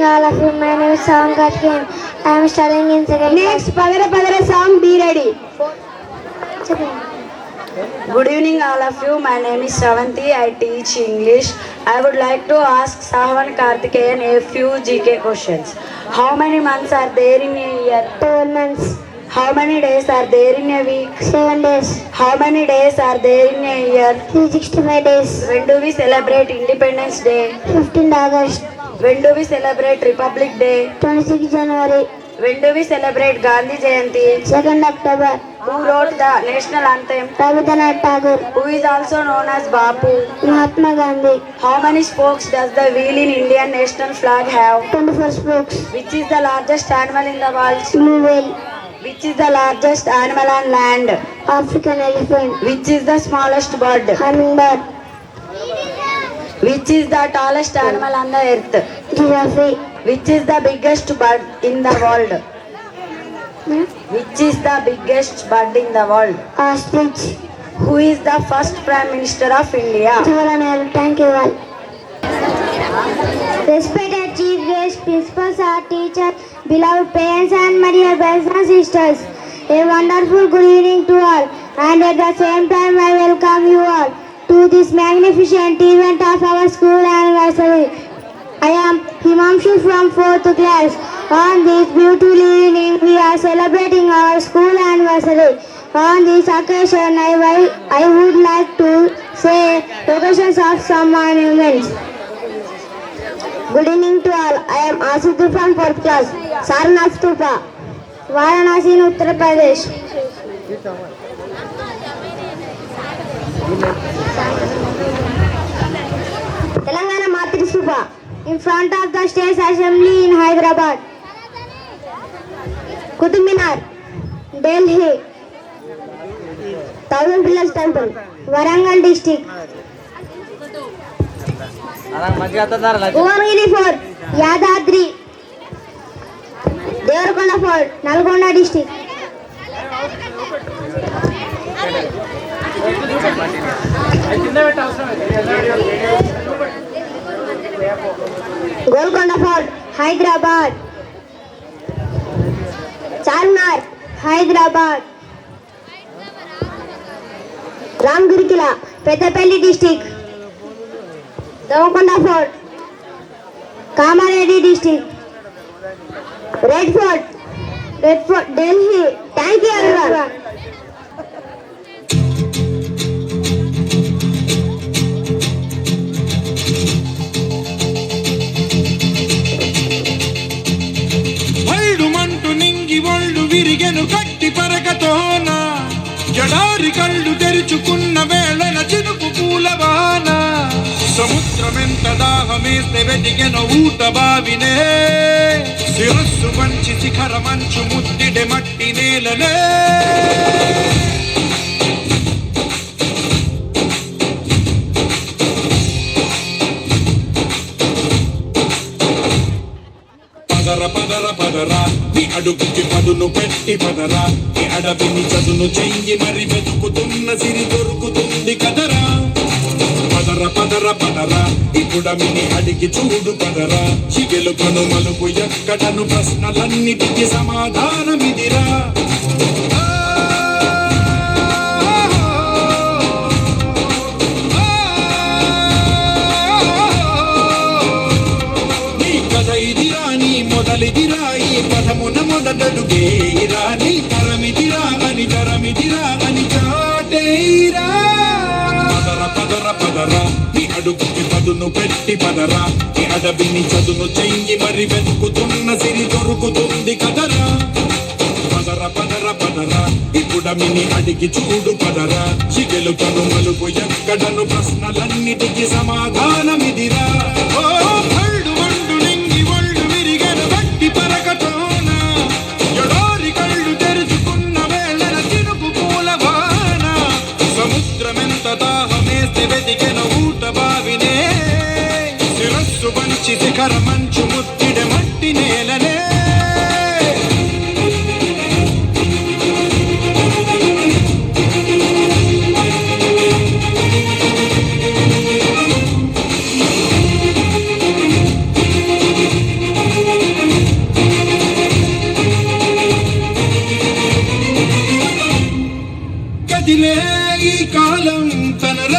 all of you. My name is Savankat Kim. I am studying in second Next, Padara Padara song, be ready. class. Good evening, all of you. My name is Shravanti. I teach English. I would like to ask Sahavan Karthikeyan a few GK questions. How many months are there in a year? 12 months. How many days are there in a week? 7 days. How many days are there in a year? 365 days. When do we celebrate Independence Day? 15th August. When do we celebrate Republic Day? 26 January. When do we celebrate Gandhi Jayanti? 2nd October. Who wrote the national anthem? Rabindranath Tagore. Who is also known as Bapu? Mahatma Gandhi. How many spokes does the wheel in Indian national flag have? 24 spokes. Which is the largest animal in the world? Blue whale. Which is the largest animal on land? African elephant. Which is the smallest bird? Hummingbird. Which is the tallest animal on the earth? Giraffe. Which is the biggest bird in the world? Which is the biggest bird in the world? Ostrich. Who is the first Prime Minister of India? Jawaharlal Nehru. Thank you all. Respected chief guests, principals, our teachers, beloved parents and my dear brothers and sisters, a wonderful good evening to all, and at the same time I welcome you all to this magnificent event of our school anniversary. I am Himanshu from 4th class. On this beautiful evening, we are celebrating our school anniversary. On this occasion, I would like to say locations of some monuments. Good evening to all. I am Asutu from 4th class. Sarnath Stupa, Varanasi in Uttar Pradesh. Telangana Matri Stupa, in front of the State Assembly in Hyderabad. Qutub Minar, Delhi. Thousand Pillars Temple, Warangal district. Bhuvanagiri Fort, Yadadri. Devarakonda Fort, Nalgonda district. Golconda Fort, Hyderabad. Charminar, Hyderabad. Ramgiri Kila, Peddapalli district. Davakonda Fort, Kamareddy district. Red Fort, Delhi. Thank you everyone. Mantu నింగి ఒళ్ళు విరిగెను కట్టి పరగతోన జడారి కళ్ళు తెరుచుకున్న వేళన చినుకు పూలవాన సముద్రమెంత దాహమేస్తే వెతికెన ఊట బావినే శిరస్సు వంచి శిఖర మంచు ముద్దిడె మట్టి నేలలే పదరా నీ అడుగుకి పదును పెట్టి పదరా నీ అడవిని చదును చెయ్యి మరి వెతుకుతున్న సిరి దొరుకుతుంది కదరా పదరా ఇప్పుడమిని అడిగి చూడు పదరా చిగెలు కనుమలుపు ఎక్కడను ప్రశ్నలన్నిటికీ సమాధానమిదిరా మొదలిదిరా ఈ పదమున మొదటడుగేరా నీ తరమిదిరా అని చాటేరా పదరా నీ అడుగుకి పదును పెట్టి పదరా నీ అడవిని చదును చెయ్యి మరి వెతుకుతున్న సిరి దొరుకుతుంది కదరా పదరా ఇప్పుడమిని అడిగి చూడు పదరా చిగెలు కనుమలుపు ఎక్కడను ప్రశ్నలన్నిటికీ సమాధానమిదిరా శిఖర మంచు ముద్దిడ మట్టి నేలనే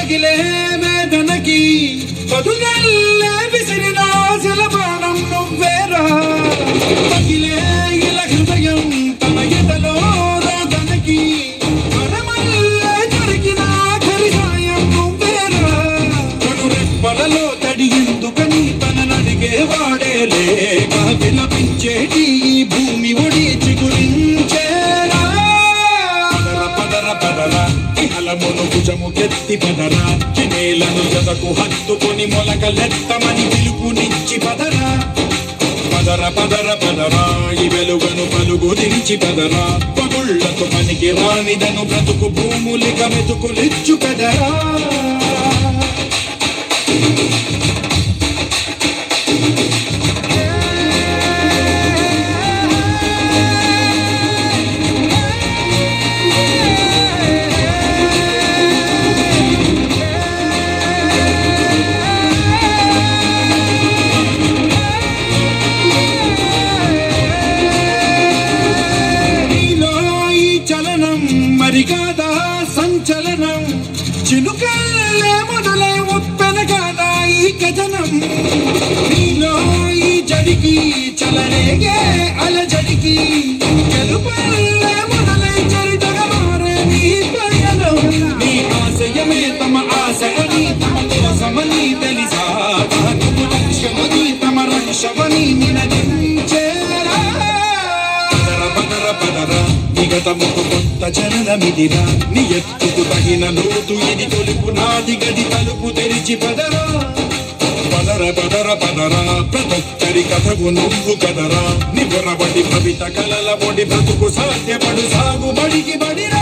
తగిలే వేదనకి పదుగల్లే విసిరిన శలబాణం నువ్వేరా తగిలే ఇలా హృదయం తన ఎదలో రోదనకి వరమల్లే దొరికిన ఖరిసాయం నువ్వేరా కనురెప్పలలో తడి ఎందుకని తననడిగే వాడేలే విలపించేటి ఈ భూమి ఒడి చిగురించేరా పదర పదర ఇహలమును భుజము కెత్తి పదరా చినేలను జతకు హత్తుకొని మొలకలెత్తమని పిలుపునిచ్చి పదరా పదర పదర పదరా ఈ వెలుగను పలుగు దించి పదరా పగుళ్లకు పనికి రానిదను బ్రతుకు భూములిక మెతుకులిచ్చు కదరా మరి కాదా సంచలనం చినుకల్లే మొదలై ఉప్పెన కాదా ఈ కథనం నీలో ఈ జడికి చలనేగే అలజడికి గెలుపల్లే మొదలై చరితగా మారే నీ పయనం నీ ఆశయమే తమ ఆశ అని తమ కోసమని తెలిసా తమ లక్ష్యమని తమ రక్షమని నినదించేరా పదర పదర నిగతముకు కొత్త జననమిదిరా నీ ఎత్తుకు తగిన లోతు ఇది తొలుపు నాది గది తలుపు తెరిచి పదరా పదర పదర పదరా ప్రతొక్కరి కథకు నువ్వు కదరా నిబురబడి భవిత కలల బొడి బ్రతుకు సాధ్యపడు సాగుబడికి బడిరా